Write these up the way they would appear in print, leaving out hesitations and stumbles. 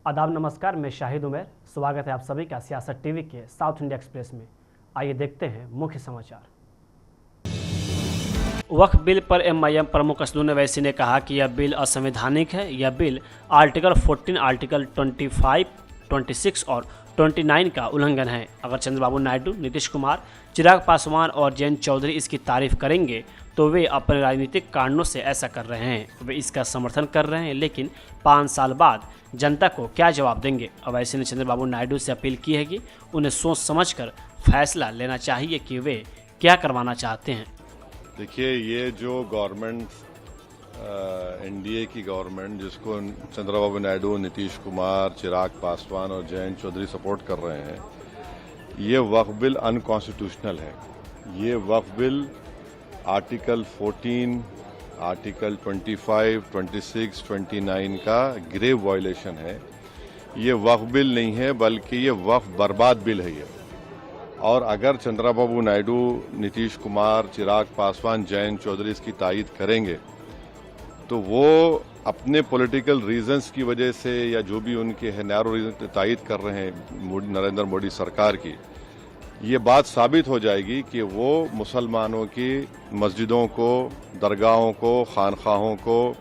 आदाब नमस्कार, मैं शाहिद उमर। स्वागत है आप सभी का सियासत टीवी के साउथ इंडिया एक्सप्रेस में। आइए देखते हैं मुख्य समाचार। वक्फ बिल पर एमआईएम प्रमुख असदुद्दीन ओवैसी ने कहा कि यह बिल असंवैधानिक है। यह बिल आर्टिकल 14, आर्टिकल 25, 26 और 29 का उल्लंघन है। अगर चंद्रबाबू नायडू, नीतीश कुमार, चिराग पासवान और जयंत चौधरी इसकी तारीफ करेंगे तो वे अपने राजनीतिक कारणों से ऐसा कर रहे हैं। वे इसका समर्थन कर रहे हैं, लेकिन 5 साल बाद जनता को क्या जवाब देंगे? ओवैसी ने चंद्रबाबू नायडू से अपील की है कि उन्हें सोच समझकर फैसला लेना चाहिए कि वे क्या करवाना चाहते हैं। देखिए, ये जो गवर्नमेंट एनडीए की गवर्नमेंट जिसको चंद्रबाबू नायडू, नीतीश कुमार, चिराग पासवान और जयंत चौधरी सपोर्ट कर रहे हैं, ये वक्फ बिल अनकॉन्स्टिट्यूशनल है। ये वक्फ बिल आर्टिकल 14, आर्टिकल 25, 26, 29 का ग्रेव वायलेशन है। ये वक्फ बिल नहीं है, बल्कि ये वक्फ बर्बाद बिल है ये। और अगर चंद्रबाबू नायडू, नीतीश कुमार, चिराग पासवान, जयंत चौधरी इसकी तायीद करेंगे तो वो अपने पॉलिटिकल रीजंस की वजह से या जो भी उनके है नैरो रीजन तायीद कर रहे हैं नरेंद्र मोदी सरकार की, ये बात साबित हो जाएगी कि वो मुसलमानों की मस्जिदों को, दरगाहों को, खानखाहों को,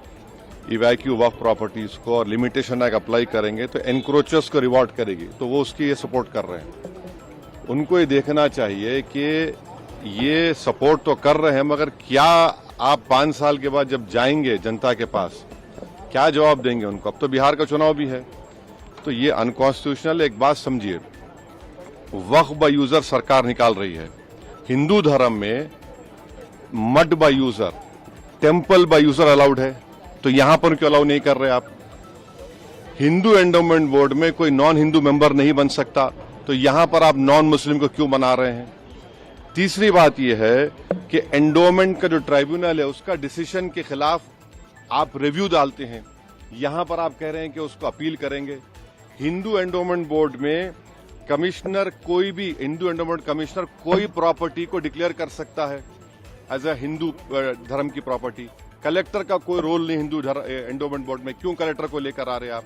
इवैक्यू वक्फ प्रॉपर्टीज को और लिमिटेशन एक्ट अप्लाई करेंगे तो एनक्रोचर्स को रिवॉर्ड करेगी। तो वो उसकी ये सपोर्ट कर रहे हैं। उनको ये देखना चाहिए कि ये सपोर्ट तो कर रहे हैं, मगर क्या आप 5 साल के बाद जब जाएंगे जनता के पास क्या जवाब देंगे उनको? अब तो बिहार का चुनाव भी है, तो ये अनकॉन्स्टिट्यूशनल। एक बात समझिए, वक्फ बाय यूजर सरकार निकाल रही है। हिंदू धर्म में mud by user, temple by user allowed है, तो यहां पर क्यों अलाउ नहीं कर रहे आप? हिंदू एंडोमेंट बोर्ड में कोई नॉन हिंदू मेंबर नहीं बन सकता, तो यहां पर आप नॉन मुस्लिम को क्यों बना रहे हैं? तीसरी बात यह है कि एंडोमेंट का जो ट्राइब्यूनल है उसका डिसीजन के खिलाफ आप रिव्यू डालते हैं, यहां पर आप कह रहे हैं कि उसको अपील करेंगे। हिंदू एंडोमेंट बोर्ड में कमिश्नर, कोई भी हिंदू एंडोमेंट कमिश्नर कोई प्रॉपर्टी को डिक्लेयर कर सकता है एज अ हिंदू धर्म की प्रॉपर्टी। कलेक्टर का कोई रोल नहीं हिंदू एंडोमेंट बोर्ड में, क्यों कलेक्टर को लेकर आ रहे हैं आप?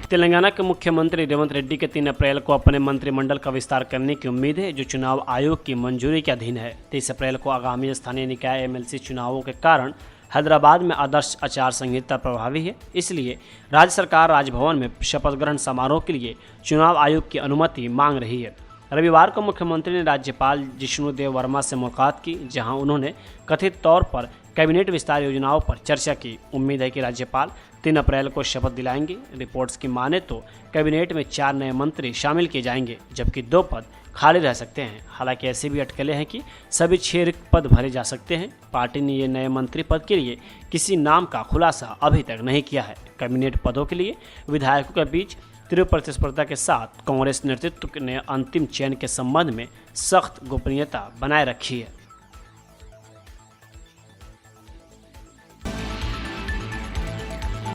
तेलंगाना के मुख्यमंत्री रेवंत रेड्डी के 3 अप्रैल को अपने मंत्रिमंडल का विस्तार करने की उम्मीद है, जो चुनाव आयोग की मंजूरी के अधीन है। 23 अप्रैल को आगामी स्थानीय निकाय एमएलसी चुनावों के कारण हैदराबाद में आदर्श आचार संहिता प्रभावी है। इसलिए राज्य सरकार राजभवन में शपथ ग्रहण समारोह के लिए चुनाव आयोग की अनुमति मांग रही है। रविवार को मुख्यमंत्री ने राज्यपाल जिष्णुदेव वर्मा से मुलाकात की, जहां उन्होंने कथित तौर पर कैबिनेट विस्तार योजनाओं पर चर्चा की। उम्मीद है कि राज्यपाल 3 अप्रैल को शपथ दिलाएंगे। रिपोर्ट्स की माने तो कैबिनेट में 4 नए मंत्री शामिल किए जाएंगे, जबकि 2 पद खाली रह सकते हैं। हालांकि ऐसे भी अटकलें हैं कि सभी 6 रिक्त पद भरे जा सकते हैं। पार्टी ने ये नए मंत्री पद के लिए किसी नाम का खुलासा अभी तक नहीं किया है। कैबिनेट पदों के लिए विधायकों के बीच तीव्र प्रतिस्पर्धा के साथ कांग्रेस नेतृत्व ने अंतिम चयन के संबंध में सख्त गोपनीयता बनाए रखी है।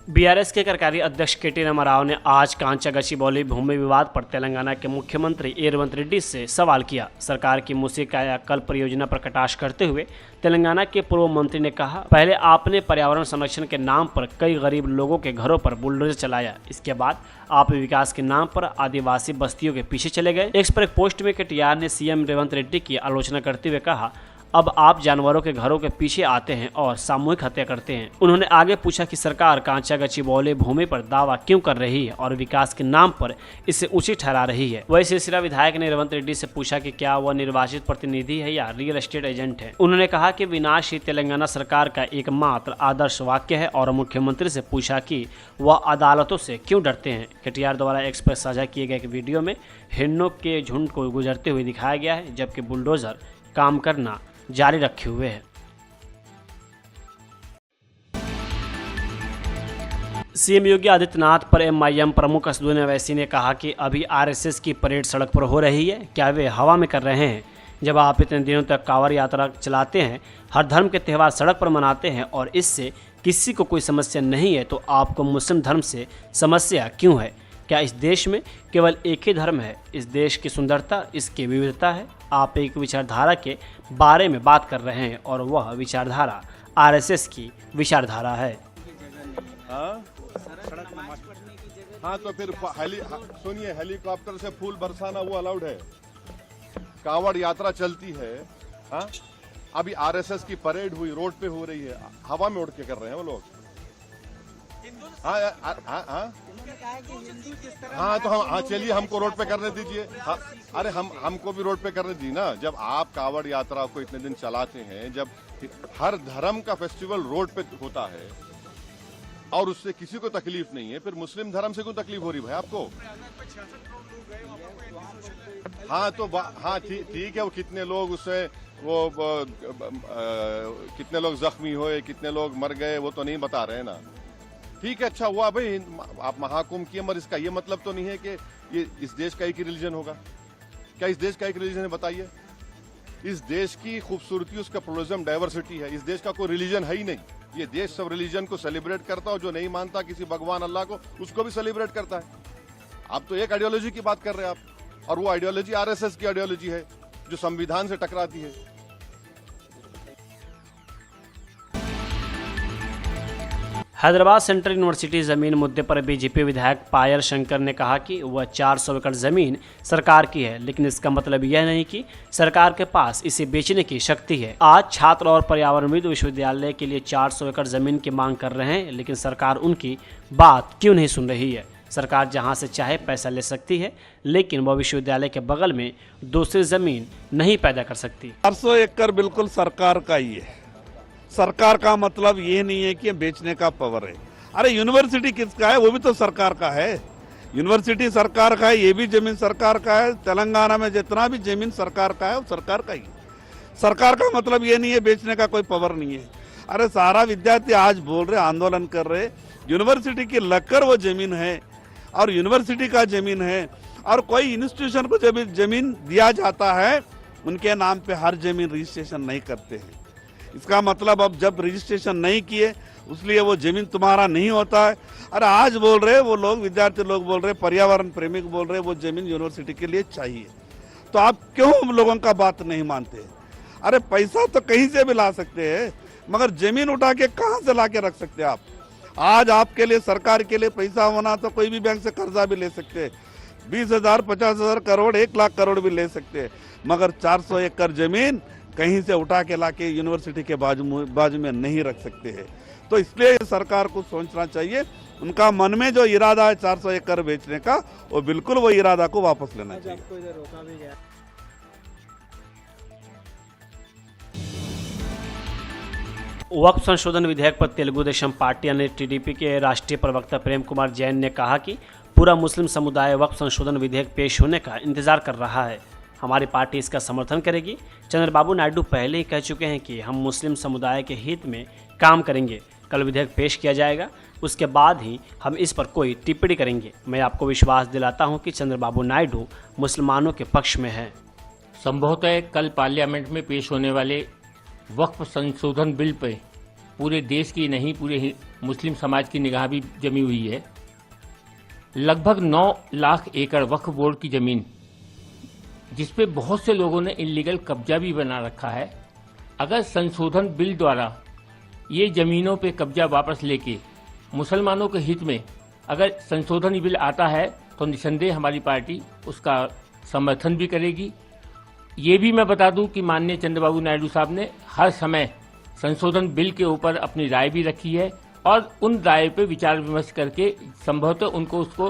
बीआरएस के कार्यकारी अध्यक्ष केटी रामाराव ने आज कांचा गचिबौली भूमि विवाद पर तेलंगाना के मुख्यमंत्री रेवंत रेड्डी से सवाल किया। सरकार की मूसी कायाकल्प परियोजना पर कटाक्ष करते हुए तेलंगाना के पूर्व मंत्री ने कहा, पहले आपने पर्यावरण संरक्षण के नाम पर कई गरीब लोगों के घरों पर बुलडोजर चलाया, इसके बाद आप विकास के नाम पर आदिवासी बस्तियों के पीछे चले गए। एक्स पर एक पोस्ट में केटीआर ने सीएम रेवंत रेड्डी की आलोचना करते हुए कहा, अब आप जानवरों के घरों के पीछे आते हैं और सामूहिक हत्या करते हैं। उन्होंने आगे पूछा कि सरकार कांचा गचिबौली भूमि पर दावा क्यों कर रही है और विकास के नाम पर इसे उचित ठहरा रही है। वही सिलसिला विधायक ने रेवंत रेड्डी से पूछा कि क्या वह निर्वाचित प्रतिनिधि है या रियल एस्टेट एजेंट है। उन्होंने कहा कि विनाश ही तेलंगाना सरकार का एकमात्र आदर्श वाक्य है और मुख्यमंत्री से पूछा कि वह अदालतों से क्यों डरते हैं। केटीआर द्वारा एक्स पर साझा किए गए एक वीडियो में हिरणों के झुंड को गुजरते हुए दिखाया गया है, जबकि बुलडोजर काम करना जारी रखे हुए है। सीएम योगी आदित्यनाथ पर एमआईएम प्रमुख असदुद्दीन ओवैसी ने कहा कि अभी आरएसएस की परेड सड़क पर हो रही है, क्या वे हवा में कर रहे हैं? जब आप इतने दिनों तक कांवड़ यात्रा चलाते हैं, हर धर्म के त्यौहार सड़क पर मनाते हैं और इससे किसी को कोई समस्या नहीं है, तो आपको मुस्लिम धर्म से समस्या क्यों है? क्या इस देश में केवल एक ही धर्म है? इस देश की सुंदरता इसकी विविधता है। आप एक विचारधारा के बारे में बात कर रहे हैं और वह विचारधारा आरएसएस की विचारधारा है। हाँ तो फिर सुनिए, हेलीकॉप्टर से फूल बरसाना वो अलाउड है। कांवड़ यात्रा चलती है। हाँ, अभी आरएसएस की परेड हुई, रोड पे हो रही है, हवा में उड़ के कर रहे हैं वो लोग। हाँ तो हाँ चलिए, हमको रोड पे करने दीजिए। हाँ, अरे हमको भी रोड पे करने दीजिए ना। जब आप कांवड़ यात्रा को इतने दिन चलाते हैं, जब हर धर्म का फेस्टिवल रोड पे होता है और उससे किसी को तकलीफ नहीं है, फिर मुस्लिम धर्म से क्यों तकलीफ हो रही भाई आपको? हाँ तो हाँ ठीक है, वो कितने लोग उससे कितने लोग जख्मी हुए, कितने लोग मर गए, वो तो नहीं बता रहे ना। ठीक है, अच्छा हुआ भाई आप महाकुंभ किए, मगर इसका ये मतलब तो नहीं है कि ये इस देश का एक ही रिलीजन होगा। क्या इस देश का एक रिलीजन है? बताइए। इस देश की खूबसूरती उसका प्लुरलिज्म, डाइवर्सिटी है। इस देश का कोई रिलीजन है ही नहीं। ये देश सब रिलीजन को सेलिब्रेट करता है, जो नहीं मानता किसी भगवान अल्लाह को, उसको भी सेलिब्रेट करता है। आप तो एक आइडियोलॉजी की बात कर रहे हैं आप, और वो आइडियोलॉजी आरएसएस की आइडियोलॉजी है जो संविधान से टकराती है। हैदराबाद सेंट्रल यूनिवर्सिटी जमीन मुद्दे पर बीजेपी विधायक पायल शंकर ने कहा कि वह 400 एकड़ जमीन सरकार की है, लेकिन इसका मतलब यह नहीं कि सरकार के पास इसे बेचने की शक्ति है। आज छात्र और पर्यावरणविद विश्वविद्यालय के लिए 400 एकड़ जमीन की मांग कर रहे हैं, लेकिन सरकार उनकी बात क्यों नहीं सुन रही है? सरकार जहां से चाहे पैसा ले सकती है, लेकिन वह विश्वविद्यालय के बगल में दूसरी जमीन नहीं पैदा कर सकती। 400 एकड़ बिल्कुल सरकार का ही है। सरकार का मतलब ये नहीं है कि बेचने का पावर है। अरे यूनिवर्सिटी किसका है? वो भी तो सरकार का है। यूनिवर्सिटी सरकार का है, ये भी जमीन सरकार का है। तेलंगाना में जितना भी जमीन सरकार का है वो सरकार का ही है। सरकार का मतलब ये नहीं है बेचने का कोई पावर नहीं है। अरे सारा विद्यार्थी आज बोल रहे, आंदोलन कर रहे, यूनिवर्सिटी की लगकर वो जमीन है और यूनिवर्सिटी का जमीन है, और कोई इंस्टीट्यूशन को जब जमीन दिया जाता है उनके नाम पे हर जमीन रजिस्ट्रेशन नहीं करते हैं। इसका मतलब अब जब रजिस्ट्रेशन नहीं किए इसलिए वो जमीन तुम्हारा नहीं होता है। अरे आज बोल रहे वो लोग, विद्यार्थी लोग बोल रहे, पर्यावरण प्रेमी बोल रहे वो जमीन यूनिवर्सिटी के लिए चाहिए। तो आप क्यों हम लोगों का बात नहीं मानते? अरे पैसा तो कहीं से भी ला सकते हैं, मगर जमीन उठा के कहाँ से ला के रख सकते हैं आप? आज आपके लिए, सरकार के लिए पैसा होना तो कोई भी बैंक से कर्जा भी ले सकते हैं, 20,000, 50,000 करोड़, 1 लाख करोड़ भी ले सकते हैं, मगर 400 एकड़ जमीन कहीं से उठा के लाके यूनिवर्सिटी के बाजू में नहीं रख सकते हैं। तो इसलिए सरकार को सोचना चाहिए, उनका मन में जो इरादा है 400 एकड़ बेचने का, वो बिल्कुल वो इरादा को वापस लेना चाहिए। वक्फ संशोधन विधेयक पर तेलुगु देशम पार्टी यानी टीडीपी के राष्ट्रीय प्रवक्ता प्रेम कुमार जैन ने कहा कि पूरा मुस्लिम समुदाय वक्फ संशोधन विधेयक पेश होने का इंतजार कर रहा है। हमारी पार्टी इसका समर्थन करेगी। चंद्रबाबू नायडू पहले ही कह चुके हैं कि हम मुस्लिम समुदाय के हित में काम करेंगे। कल विधेयक पेश किया जाएगा, उसके बाद ही हम इस पर कोई टिप्पणी करेंगे। मैं आपको विश्वास दिलाता हूं कि चंद्रबाबू नायडू मुसलमानों के पक्ष में हैं। संभवतः कल पार्लियामेंट में पेश होने वाले वक्फ संशोधन बिल पे पूरे देश की नहीं, पूरे मुस्लिम समाज की निगाह भी जमी हुई है। लगभग 9 लाख एकड़ वक्फ बोर्ड की जमीन, जिसपे बहुत से लोगों ने इल्लीगल कब्जा भी बना रखा है, अगर संशोधन बिल द्वारा ये जमीनों पे कब्जा वापस लेके मुसलमानों के हित में अगर संशोधन बिल आता है तो निसंदेह हमारी पार्टी उसका समर्थन भी करेगी। ये भी मैं बता दूं कि माननीय चंद्रबाबू नायडू साहब ने हर समय संशोधन बिल के ऊपर अपनी राय भी रखी है, और उन राय पे विचार विमर्श करके संभवतः उनको उसको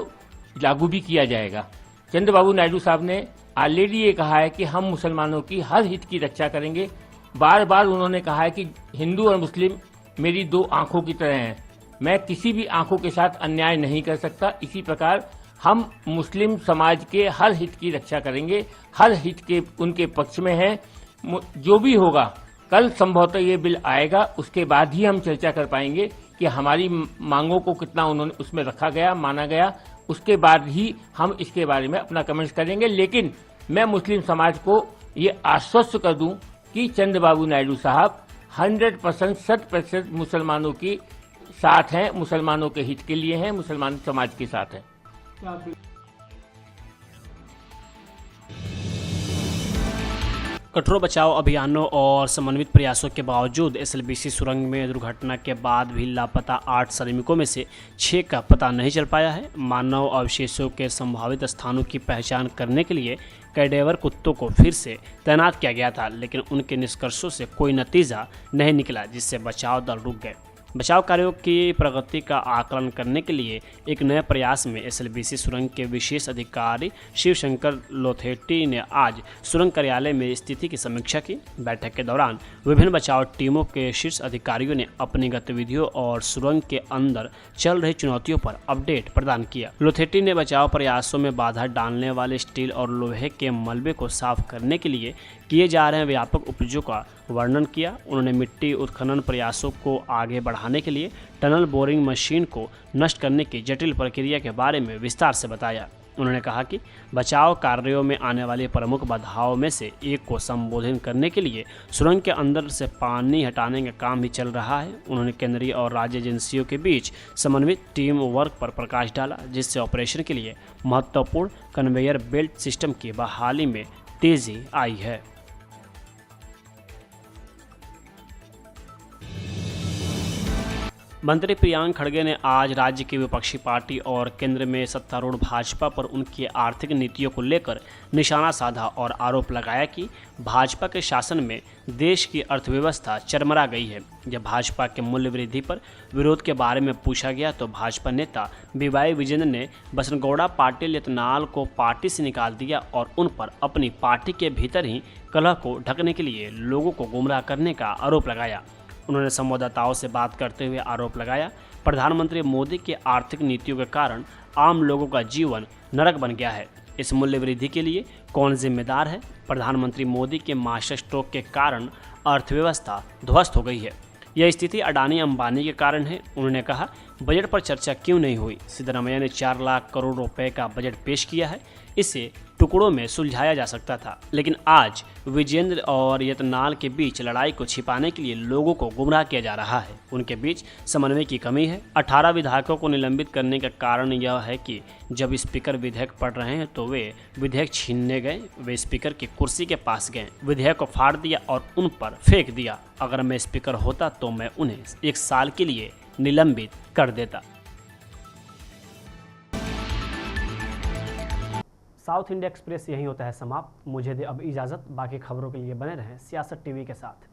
लागू भी किया जाएगा। चंद्रबाबू नायडू साहब ने ऑलरेडी ये कहा है कि हम मुसलमानों की हर हित की रक्षा करेंगे। बार बार उन्होंने कहा है कि हिंदू और मुस्लिम मेरी 2 आंखों की तरह हैं, मैं किसी भी आंखों के साथ अन्याय नहीं कर सकता। इसी प्रकार हम मुस्लिम समाज के हर हित की रक्षा करेंगे, हर हित के उनके पक्ष में हैं। जो भी होगा, कल संभवतः ये बिल आएगा, उसके बाद ही हम चर्चा कर पाएंगे कि हमारी मांगों को कितना उन्होंने उसमें रखा गया, माना गया। उसके बाद ही हम इसके बारे में अपना कमेंट्स करेंगे। लेकिन मैं मुस्लिम समाज को ये आश्वस्त कर दूं कि चंद्रबाबू नायडू साहब 100%, 100% मुसलमानों के साथ हैं, मुसलमानों के हित के लिए हैं, मुसलमान समाज के साथ हैं। कठोर बचाव अभियानों और समन्वित प्रयासों के बावजूद एसएलबीसी सुरंग में दुर्घटना के बाद भी लापता 8 श्रमिकों में से 6 का पता नहीं चल पाया है। मानव अवशेषों के संभावित स्थानों की पहचान करने के लिए कैडेवर कुत्तों को फिर से तैनात किया गया था, लेकिन उनके निष्कर्षों से कोई नतीजा नहीं निकला, जिससे बचाव दल रुक गए। बचाव कार्यों की प्रगति का आकलन करने के लिए एक नए प्रयास में एसएलबीसी सुरंग के विशेष अधिकारी शिवशंकर लोथेटी ने आज सुरंग कार्यालय में स्थिति की समीक्षा की। बैठक के दौरान विभिन्न बचाव टीमों के शीर्ष अधिकारियों ने अपनी गतिविधियों और सुरंग के अंदर चल रही चुनौतियों पर अपडेट प्रदान किया। लोथेटी ने बचाव प्रयासों में बाधा डालने वाले स्टील और लोहे के मलबे को साफ करने के लिए किए जा रहे व्यापक उपयोगों का वर्णन किया। उन्होंने मिट्टी उत्खनन प्रयासों को आगे बढ़ाने के लिए टनल बोरिंग मशीन को नष्ट करने की जटिल प्रक्रिया के बारे में विस्तार से बताया। उन्होंने कहा कि बचाव कार्यों में आने वाली प्रमुख बाधाओं में से एक को संबोधित करने के लिए सुरंग के अंदर से पानी हटाने का काम भी चल रहा है। उन्होंने केंद्रीय और राज्य एजेंसियों के बीच समन्वित टीम वर्क पर प्रकाश डाला, जिससे ऑपरेशन के लिए महत्वपूर्ण कन्वेयर बेल्ट सिस्टम की बहाली में तेजी आई है। मंत्री प्रियांक खड़गे ने आज राज्य की विपक्षी पार्टी और केंद्र में सत्तारूढ़ भाजपा पर उनकी आर्थिक नीतियों को लेकर निशाना साधा और आरोप लगाया कि भाजपा के शासन में देश की अर्थव्यवस्था चरमरा गई है। जब भाजपा के मूल्य वृद्धि पर विरोध के बारे में पूछा गया तो भाजपा नेता बीवाई विजेंद्र ने बसनगौड़ा पाटिल यत्नाल को पार्टी से निकाल दिया और उन पर अपनी पार्टी के भीतर ही कलह को ढकने के लिए लोगों को गुमराह करने का आरोप लगाया। उन्होंने संवाददाताओं से बात करते हुए आरोप लगाया, प्रधानमंत्री मोदी की आर्थिक नीतियों के कारण आम लोगों का जीवन नरक बन गया है। इस मूल्य वृद्धि के लिए कौन जिम्मेदार है? प्रधानमंत्री मोदी के मास्टर स्ट्रोक के कारण अर्थव्यवस्था ध्वस्त हो गई है। यह स्थिति अडानी अंबानी के कारण है। उन्होंने कहा, बजट पर चर्चा क्यों नहीं हुई? सिद्धरामैया ने 4 लाख करोड़ रुपए का बजट पेश किया है, इसे टुकड़ों में सुलझाया जा सकता था, लेकिन आज विजेंद्र और यत्नाल के बीच लड़ाई को छिपाने के लिए लोगों को गुमराह किया जा रहा है। उनके बीच समन्वय की कमी है। 18 विधायकों को निलंबित करने का कारण यह है कि जब स्पीकर विधेयक पढ़ रहे हैं तो वे विधेयक छीनने गए। वे स्पीकर की कुर्सी के पास गए, विधेयक को फाड़ दिया और उन पर फेंक दिया। अगर मैं स्पीकर होता तो मैं उन्हें 1 साल के लिए निलंबित कर देता। साउथ इंडिया एक्सप्रेस यहीं होता है समाप्त। मुझे दे अब इजाज़त। बाकी खबरों के लिए बने रहें सियासत टीवी के साथ।